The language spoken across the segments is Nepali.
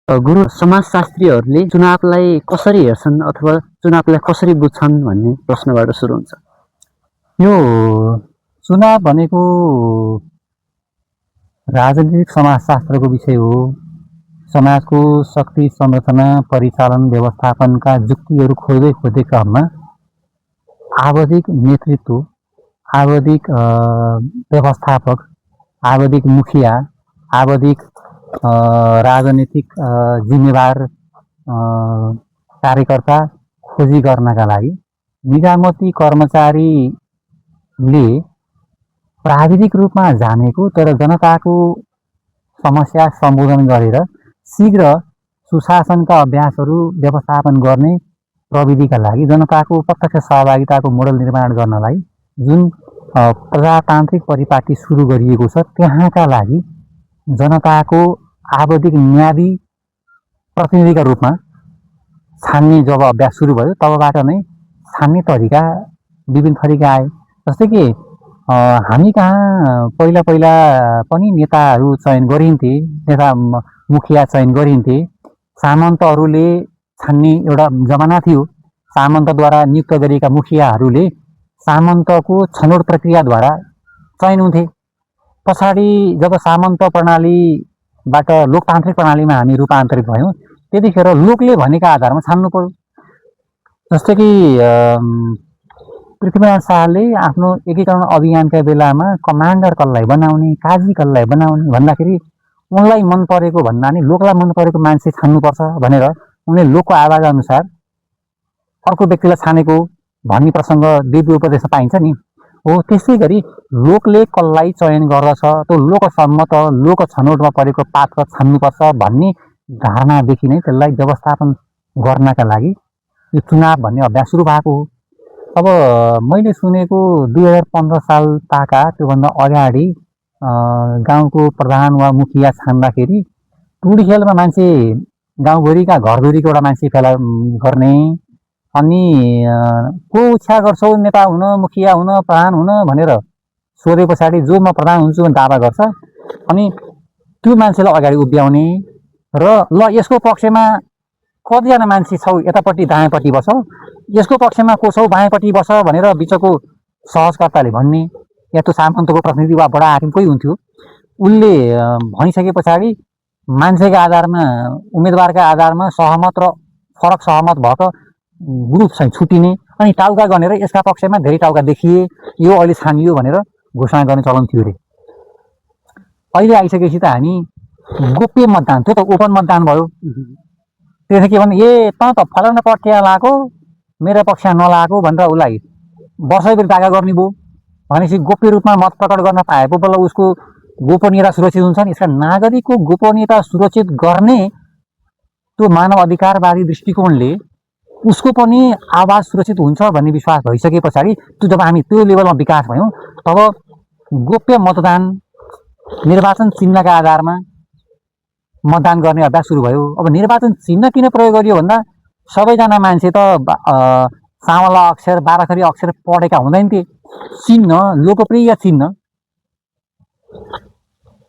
गुरु, समाजशास्त्रीहरूले चुनावलाई कसरी हेर्छन् अथवा चुनावलाई कसरी बुझ्छन् भन्ने प्रश्नबाट सुरु हुन्छ। यो चुनाव भनेको राजनीतिक समाजशास्त्रको विषय हो। समाजको शक्ति संरचना परिचालन व्यवस्थापनका जुक्तिहरू खोज्दै क्रममा आवधिक नेतृत्व, आवधिक व्यवस्थापक, आवधिक मुखिया, आवधिक राजनीतिक जिम्मेवार कार्यकर्ता खोजी गर्नका लागि निजामती कर्मचारीले प्राविधिक रूपमा जानेको तर जनताको समस्या सम्बोधन गरेर शीघ्र सुशासनका अभ्यासहरू व्यवस्थापन गर्ने प्रविधिका लागि जनताको प्रत्यक्ष सहभागिताको मोडल निर्माण गर्नलाई जुन प्रजातान्त्रिक परिपाटी सुरु गरिएको छ त्यहाँका लागि जनताको आवधिक म्यादी प्रतिनिधिका रूपमा छान्ने जब अभ्यास सुरु भयो तबबाट नै छान्ने तरिका विभिन्न थरीका आए। जस्तै कि हामी कहाँ पहिला पनि नेताहरू चयन गरिन्थे, नेता मुखिया चयन गरिन्थे। सामन्तहरूले छान्ने एउटा जमाना थियो। सामन्तद्वारा नियुक्त गरिएका मुखियाहरूले सामन्तको छनौट प्रक्रियाद्वारा चयन हुन्थे। पछाडि जब सामन्त प्रणालीबाट लोकतान्त्रिक प्रणालीमा हामी रूपान्तरित भयौँ त्यतिखेर लोकले भनेका आधारमा छान्नु पर्यो। जस्तै कि पृथ्वीनारायण शाहले आफ्नो एकीकरण अभियानका बेलामा कमान्डर कसलाई बनाउने, काजी कसलाई बनाउने भन्दाखेरि उनलाई मन परेको भन्दा नि लोकलाई मन परेको मान्छे छान्नुपर्छ भनेर उनले लोकको आवाज अनुसार अर्को व्यक्तिलाई छानेको भन्ने प्रसङ्ग दिव्य उपदेशमा पाइन्छ नि। हो त्यसै गरी लोकले कसलाई चयन गर्दछ त्यो लोकसम्मत लोक छनौटमा परेको पात्र छान्नुपर्छ भन्ने धारणादेखि नै त्यसलाई व्यवस्थापन गर्नका लागि यो चुनाव भन्ने अभ्यास सुरु भएको हो। अब मैले सुनेको 2015 साल ताका त्योभन्दा अगाडि गाउँको प्रधान वा मुखिया छान्दाखेरि टुडी खेलमा मान्छे गाउँभरिका घरधुरीको एउटा मान्छे फेला गर्ने अनि को इच्छा गर्छौ नेता हुन, मुखिया हुन, प्रधान हुन भनेर सोधे पछाडि जो म प्रधान हुन्छु भने दावा गर्छ अनि त्यो मान्छेलाई अगाडि उभ्याउने र ल यसको पक्षमा कतिजना मान्छे छौ यतापट्टि दायाँपट्टि बस, यसको पक्षमा को छौ बायाँपट्टि बस भनेर बिचको सहजकर्ताले भन्ने या त्यो सामन्तको प्रतिनिधि वा बडा हाकिम कोही हुन्थ्यो उसले भनिसके पछाडि मान्छेका आधारमा उम्मेदवारका आधारमा सहमत र फरक सहमत भएको ग्रुप चाहिँ छुटिने अनि टाउका गनेर यसका पक्षमा धेरै टाउका देखिए यो अहिले छानियो भनेर घोषणा गर्ने चलन थियो अरे। अहिले आइसकेपछि त हामी गोप्य मतदान, त्यो त ओपन मतदान भयो। त्यसो के भने ए त फलाना पक्षमा लगाएको मेरो पक्षमा नलागेको भनेर उसलाई वर्षैभरि दागा गर्ने भयो भनेपछि गोप्य रूपमा मत प्रकट गर्न पाए पो बल्ल उसको गोपनीयता सुरक्षित हुन्छ नि। यसका नागरिकको गोपनीयता सुरक्षित गर्ने त्यो मानव अधिकारवादी दृष्टिकोणले उसको पनि आवाज सुरक्षित हुन्छ भन्ने विश्वास भइसके पछाडि त्यो जब हामी त्यो लेभलमा विकास भयौँ तब गोप्य मतदान निर्वाचन चिन्हका आधारमा मतदान गर्ने अभ्यास सुरु भयो। अब निर्वाचन चिन्ह किन प्रयोग गरियो भन्दा सबैजना मान्छे त सावला अक्षर 12 अक्षर पढेका हुँदैन थिए। चिन्ह लोकप्रिय चिन्ह,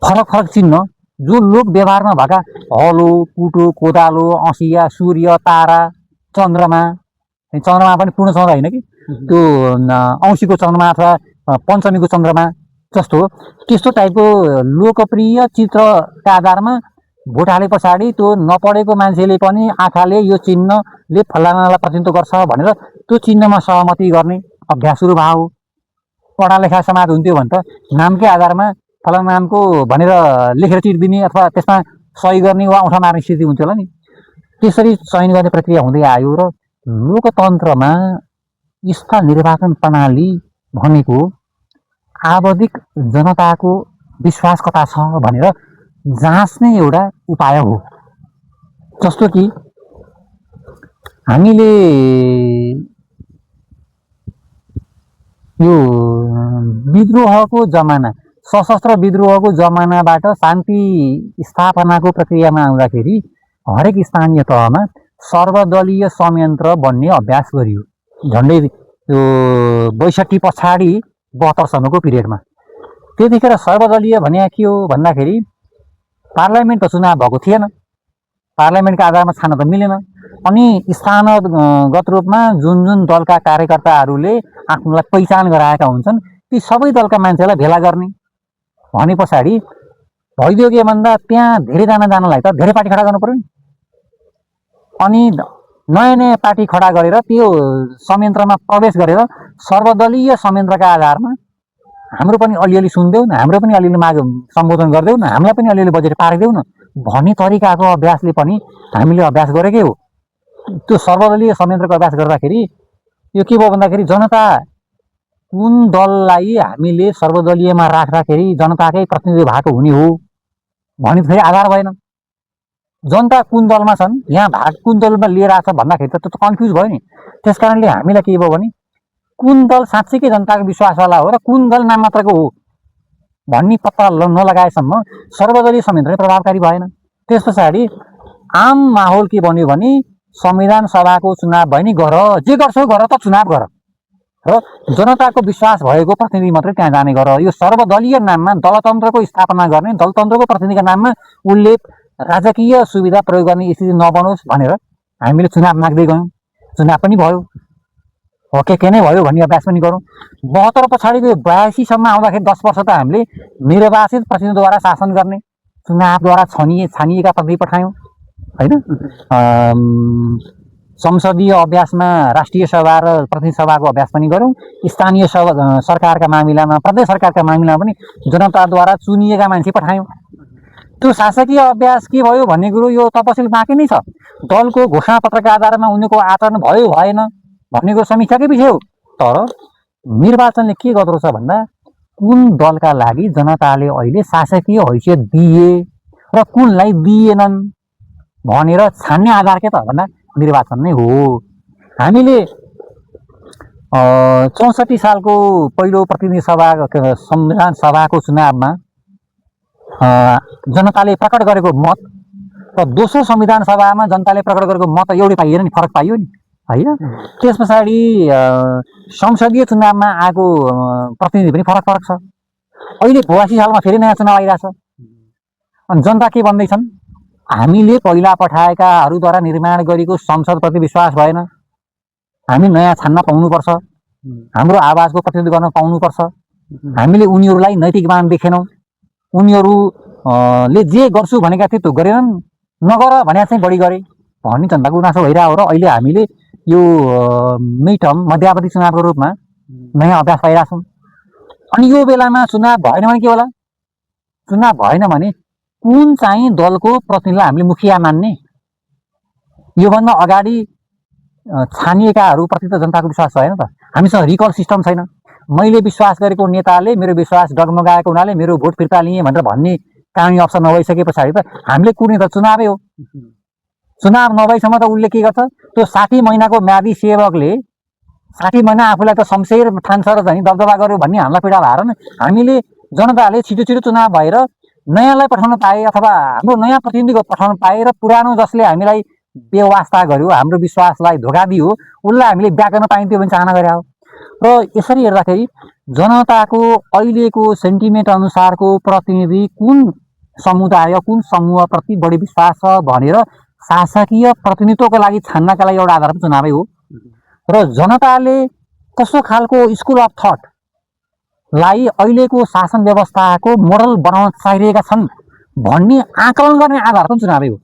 फरक फरक चिन्ह जो लोक व्यवहारमा भएका हलो, कुटो, कोदालो, अँसिया, सूर्य, तारा, चन्द्रमा पनि पूर्ण चन्द्र होइन कि त्यो औँसीको चन्द्रमा अथवा पञ्चमीको चन्द्रमा जस्तो त्यस्तो टाइपको लोकप्रिय चित्रका आधारमा भोट हाले पछाडि त्यो नपढेको मान्छेले पनि आँखाले यो चिन्हले फलानालाई प्रतिनिधित्व गर्छ भनेर त्यो चिन्हमा सहमति गर्ने अभ्यास सुरु भयो। पढा लेखा समाज हुन्थ्यो भने त नामकै आधारमा फलाना नामको भनेर लेखेर चिठ दिने अथवा त्यसमा सही गर्ने वा औँठा मार्ने स्थिति हुन्थ्यो होला नि। त्यसरी चयन गर्ने प्रक्रिया हुँदै आयो र लोकतन्त्रमा स्थल निर्वाचन प्रणाली भनेको आवधिक जनताको विश्वास कता छ भनेर जाँच्ने एउटा उपाय हो। जस्तो कि हामीले यो विद्रोहको जमाना, सशस्त्र विद्रोहको जमानाबाट शान्ति स्थापनाको प्रक्रियामा आउँदाखेरि हरेक स्थानीय तहमा सर्वदलीय संयन्त्र बन्ने अभ्यास गरियो। झन्डै त्यो 62 पछाडि 72 सम्मको पिरियडमा। त्यतिखेर सर्वदलीय भने के हो भन्दाखेरि पार्लियामेन्टको चुनाव भएको थिएन। पार्लियामेन्टका आधारमा छान्न त मिलेन। अनि स्थानगत रूपमा जुन जुन दलका कार्यकर्ताहरूले आफ्नोलाई पहिचान गराएका हुन्छन् ती सबै दलका मान्छेलाई भेला गर्ने भने पछाडि भइदियो के भन्दा त्यहाँ धेरैजना जानलाई त धेरै पार्टी खडा गर्नु पर्यो नि। अनि नयाँ नयाँ पार्टी खडा गरेर त्यो संयन्त्रमा प्रवेश गरेर सर्वदलीय संयन्त्रका आधारमा हाम्रो पनि अलिअलि सुनिदेऊ न, हाम्रो पनि अलिअलि माग सम्बोधन गरिदेऊ न, हामीलाई पनि अलिअलि बजेट पारिदेऊ न भन्ने तरिकाको अभ्यासले पनि हामीले अभ्यास गरेकै हो। त्यो सर्वदलीय संयन्त्रको अभ्यास गर्दाखेरि यो के भयो भन्दाखेरि जनता कुन दललाई हामीले सर्वदलीयमा राख्दाखेरि जनताकै प्रतिनिधि भएको हुने हो भने फेरि आधार भएन। जनता कुन दलमा छन्, यहाँ भाग कुन दलमा लिएर आएको छ भन्दाखेरि त त्यो त कन्फ्युज भयो नि। त्यस कारणले हामीलाई के भयो भने कुन दल साँच्चीकै जनताको विश्वासवाला हो र कुन दल नाम मात्रको हो भन्ने पत्ता नलगाएसम्म सर्वदलीय संयन्त्र प्रभावकारी भएन। त्यस पछाडि आम माहौल के बन्यो भने संविधान सभाको चुनाव भयो नि, गर जे गर्छौ गर त चुनाव गर र जनताको विश्वास भएको प्रतिनिधि मात्रै त्यहाँ जाने गर। यो सर्वदलीय नाममा दलतन्त्रको स्थापना गर्ने, दलतन्त्रको प्रतिनिधिका नाममा उसले राजकीय सुविधा प्रयोग गर्ने स्थिति नबनोस् भनेर हामीले चुनाव माग्दै गयौँ। चुनाव पनि भयो, के नै भयो भन्ने अभ्यास पनि गरौँ। 72 पछाडिको 82सम्म आउँदाखेरि 10 वर्ष त हामीले निर्वाचित प्रतिनिधिद्वारा शासन गर्ने, चुनावद्वारा छानिएका प्रतिनिधि पठायौँ होइन। संसदीय अभ्यासमा राष्ट्रिय सभा र प्रतिनिधि सभाको अभ्यास पनि गरौँ। स्थानीय सरकारका मामिलामा, प्रदेश सरकारका मामिलामा पनि जनताद्वारा चुनिएका मान्छे पठायौँ। त्यो शासकीय अभ्यास के भयो भन्ने कुरो यो तपसिल बाँकी नै छ। दलको घोषणापत्रका आधारमा उनीको आचरण भयो भएन भन्ने कुरो समीक्षाकै विषय हो। तर निर्वाचनले के गर्दो रहेछ भन्दा कुन दलका लागि जनताले अहिले शासकीय हैसियत दिए र कुनलाई दिएनन् भनेर छान्ने आधार के त भन्दा निर्वाचन नै हो। हामीले 64 सालको पहिलो प्रतिनिधि सभा संविधान सभाको चुनावमा जनताले प्रकट गरेको मत र दोस्रो संविधान सभामा जनताले प्रकट गरेको मत एउटै पाइएन नि, फरक पाइयो नि होइन। त्यस पछाडि संसदीय चुनावमा आएको प्रतिनिधि पनि फरक फरक छ। अहिले 82 सालमा फेरि नयाँ चुनाव आइरहेछ। अनि जनता के भन्दैछन्, हामीले पहिला पठाएकाहरूद्वारा निर्माण गरेको संसदप्रति विश्वास भएन, हामी नयाँ छान्न पाउनुपर्छ, हाम्रो आवाजको प्रतिनिधित्व गर्न पाउनुपर्छ, हामीले उनीहरूलाई नैतिकवान देखेनौँ, उनीहरूले जे गर्छु भनेका थिए त्यो गरेनन्, नगर भने चाहिँ बढी गरे भन्ने जनताको गुनासो भइरहेको हो। र अहिले हामीले यो मिडटर्म मध्यावधि चुनावको रूपमा नयाँ अभ्यास पाइरहेछौँ। अनि यो बेलामा चुनाव भएन भने के होला, चुनाव भएन भने कुन चाहिँ दलको प्रतिनिधिलाई हामीले मुखिया मान्ने, योभन्दा अगाडि छानिएकाहरूप्रति त जनताको विश्वास छैन त। हामीसँग रिकल सिस्टम छैन। मैले विश्वास गरेको नेताले मेरो विश्वास डगमगाएको हुनाले मेरो भोट फिर्ता लिएँ भनेर भन्ने कानुनी अवसर नभइसके पछाडि त हामीले कुर्ने त चुनावै हो। चुनाव नभएसम्म त उसले के गर्छ, त्यो 60 महिनाको म्यादी सेवकले 60 महिना आफूलाई त शमशेर ठान्छ र चाहिँ दबदबा गर्यो भन्ने हामीलाई पीडा भएर नि हामीले जनताले छिटो छिटो चुनाव भएर नयाँलाई पठाउन पाए अथवा हाम्रो नयाँ प्रतिनिधिको पठाउन पाए र पुरानो जसले हामीलाई बेवास्ता गर्यो, हाम्रो विश्वासलाई धोका दियो, उसलाई हामीले ब्याक गर्न पाइन्थ्यो भने चाहना गरे हो। र यसरी हेर्दाखेरि जनताको अहिलेको सेन्टिमेन्ट अनुसारको प्रतिनिधि कुन समुदाय कुन समूहप्रति बढी विश्वास छ भनेर शासकीय प्रतिनिधित्वको लागि छान्नका लागि एउटा आधार चुनावै हो। र जनताले कस्तो खालको स्कुल अफ थटलाई अहिलेको शासन व्यवस्थाको मोडल बनाउन चाहिरहेका छन् भन्ने आकलन गर्ने आधार पनि चुनावै हो।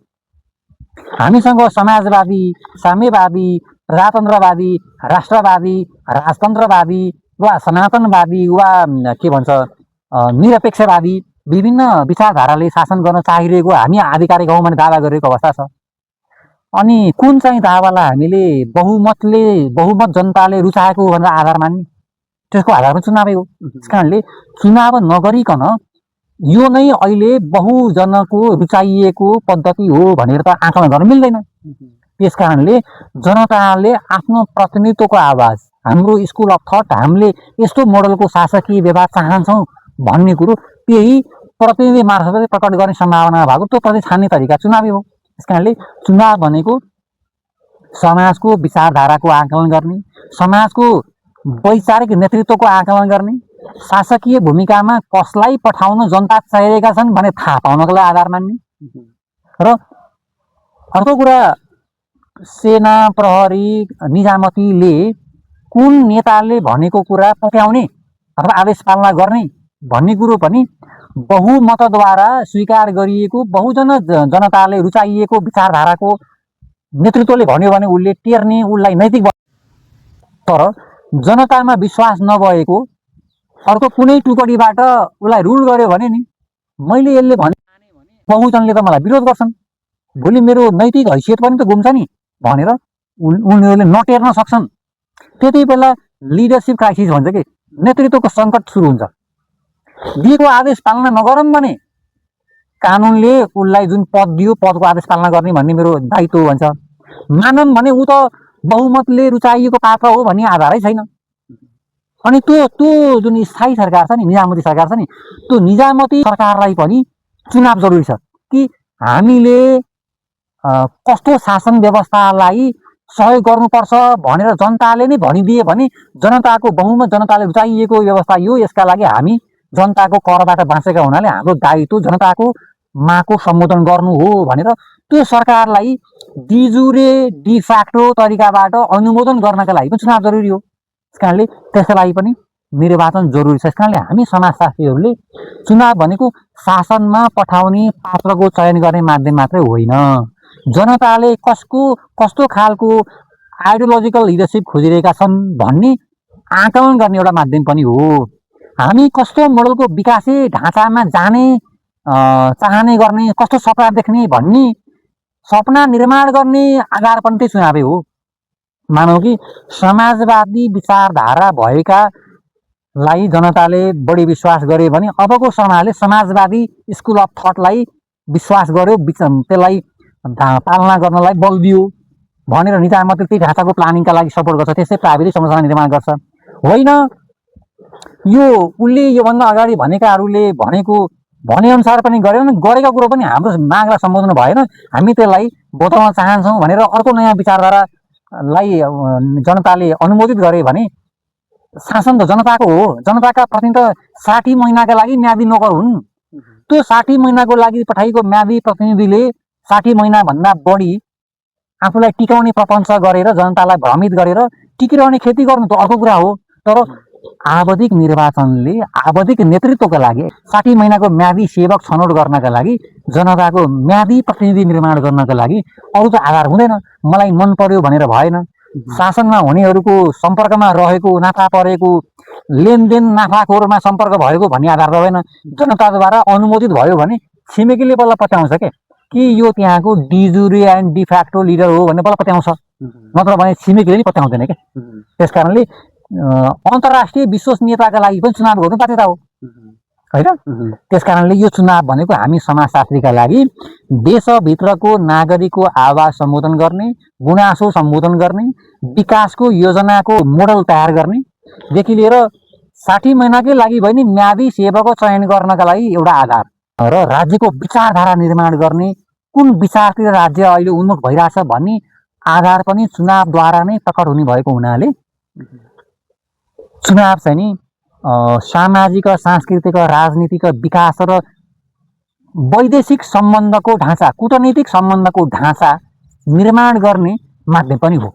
हामीसँग समाजवादी, साम्यवादी, प्रजातन्त्रवादी, राष्ट्रवादी, राजतन्त्रवादी वा सनातनवादी वा के भन्छ निरपेक्षवादी विभिन्न विचारधाराले शासन गर्न चाहिरहेको हामी आधिकारिक हौँ भन्ने दावा गरिरहेको अवस्था छ। अनि कुन चाहिँ दावालाई हामीले बहुमत जनताले रुचाएको भनेर आधार मान्ने, त्यसको आधारमा चुनावै हो। त्यस कारणले चुनाव नगरिकन यो नै अहिले बहुजनको रुचाइएको पद्धति हो भनेर त आकलन गर्न मिल्दैन। त्यस कारणले जनताले आफ्नो प्रतिनिधित्वको आवाज, हाम्रो स्कुल अफ थट, हामीले यस्तो मोडलको शासकीय व्यवहार चाहन्छौँ भन्ने कुरो त्यही प्रतिनिधि मार्फतले प्रकट गर्ने सम्भावना भएको त्यो प्रति छान्ने तरिका चुनावै हो। त्यस कारणले चुनाव भनेको समाजको विचारधाराको आकलन गर्ने, समाजको वैचारिक नेतृत्वको आकलन गर्ने, शासकीय भूमिकामा कसलाई पठाउन जनता चाहिरहेका छन् भने थाहा पाउनको लागि आधार मान्ने र अर्को कुरा, सेना, प्रहरी, निजामतीले कुन नेताले भनेको कुरा पत्याउने अथवा आदेश पालना गर्ने भन्ने कुरो पनि बहुमतद्वारा स्वीकार गरिएको, बहुजन जनताले रुचाइएको विचारधाराको नेतृत्वले भन्यो भने उसले टेर्ने, उसलाई नैतिक। तर जनतामा विश्वास नभएको अर्को कुनै टुकडीबाट उसलाई रुल गर्यो भने नि मैले यसले भने बहुजनले त मलाई विरोध गर्छन्, भोलि मेरो नैतिक हैसियत पनि त गुम्छ नि भनेर उनीहरूले नटेर्न सक्छन्। त्यति बेला लिडरसिप क्राइसिस भन्छ कि नेतृत्वको सङ्कट सुरु हुन्छ। दिएको आदेश पालना नगरौँ भने कानुनले उसलाई जुन पद दियो पदको आदेश पालना गर्ने भन्ने मेरो दायित्व भन्छ। मानौँ भने ऊ त बहुमतले रुचाइएको पात्र हो भन्ने आधारै छैन। अनि त्यो जुन स्थायी सरकार छ नि, निजामती सरकार छ नि, त्यो निजामती सरकारलाई पनि चुनाव जरुरी छ कि हामीले कस्तो शासन व्यवस्थालाई सहयोग गर्नुपर्छ भनेर जनताले नै भनिदिए भने जनताको बहुमत, जनताले रुचाइएको व्यवस्था यो, यसका लागि हामी जनताको करबाट बाँचेका हुनाले हाम्रो दायित्व जनताको मागको सम्बोधन गर्नु हो भनेर त्यो सरकारलाई डिजुरे डिफ्याक्टो तरिकाबाट अनुमोदन गर्नका लागि पनि चुनाव जरुरी हो। त्यस कारणले त्यसका लागि पनि निर्वाचन जरुरी छ। त्यस कारणले हामी समाजशास्त्रीहरूले चुनाव भनेको शासनमा पठाउने पात्रको चयन गर्ने माध्यम मात्रै होइन, जनताले कस्तो खालको आइडियोलोजिकल लिडरसिप खोजिरहेका छन् भन्ने आकलन गर्ने एउटा माध्यम पनि हो। हामी कस्तो मोडलको विकासे ढाँचामा जाने चाहने गर्ने, कस्तो सपना देख्ने भन्ने सपना निर्माण गर्ने आधार पनि त्यही चुनावै हो। मानौ कि समाजवादी विचारधारा भएकालाई जनताले बढी विश्वास गरे भने अबको समाजले समाजवादी स्कुल अफ थटलाई विश्वास गर्यो, त्यसलाई पालना गर्नलाई बल दियो भनेर निजामती त्यही ढाँचाको प्लानिङका लागि सपोर्ट गर्छ, त्यसै प्राविधिक संरचना निर्माण गर्छ। होइन, यो उसले योभन्दा अगाडि भनेकाहरूले भनेअनुसार पनि गर्यो भने गरेको कुरो पनि हाम्रो मागलाई सम्बोधन भएन, हामी त्यसलाई बताउन चाहन्छौँ भनेर अर्को नयाँ विचारधारालाई जनताले अनुमोदित गरे भने शासन त जनताको हो। जनताका प्रतिनिधि 60 महिनाका लागि म्यादी नोकर हुन्। त्यो 60 महिनाको लागि पठाइएको म्यादी प्रतिनिधिले 60 महिनाभन्दा बढी आफूलाई टिकाउने प्रपञ्च गरेर जनतालाई भ्रमित गरेर टिकिरहने खेती गर्नु त अर्को कुरा हो। तर आवधिक निर्वाचनले आवधिक नेतृत्वका लागि 60 महिनाको म्यादी सेवक छनौट गर्नका लागि, जनताको म्यादी प्रतिनिधि निर्माण गर्नका लागि अरू त आधार हुँदैन। मलाई मन पर्यो भनेर भएन, शासनमा हुनेहरूको सम्पर्कमा रहेको, नाफा परेको, लेनदेन नाफाखोरमा सम्पर्क भएको भन्ने आधार त भएन। जनताद्वारा अनुमोदित भयो भने छिमेकीले बल्ल पत्याउँछ कि यो त्यहाँको डिजुरे एन्ड डिफ्याक्टो लिडर हो भन्ने बल्ल पत्याउँछ, नत्र भने छिमेकीले नि पत्याउँदैन क्या। त्यस कारणले अन्तर्राष्ट्रिय विश्वसनीयताका लागि पनि चुनाव गर्नु बाध्यता हो होइन। त्यस कारणले यो चुनाव भनेको हामी समाजशास्त्रीका लागि देशभित्रको नागरिकको आवाज सम्बोधन गर्ने, गुनासो सम्बोधन गर्ने, विकासको योजनाको मोडल तयार गर्नेदेखि लिएर 60 महिनाकै लागि भने म्यादी सेवकको चयन गर्नका लागि एउटा आधार र राज्यको विचारधारा निर्माण गर्ने, कुन विचारतिर राज्य अहिले उन्मुख भइरहेछ भन्ने आधार पनि चुनावद्वारा नै प्रकट हुने भएको हुनाले चुनाव चाहिँ नि सामाजिक, सांस्कृतिक, राजनीतिक विकास र वैदेशिक सम्बन्धको ढाँचा, कूटनीतिक सम्बन्धको ढाँचा निर्माण गर्ने माध्यम पनि हो।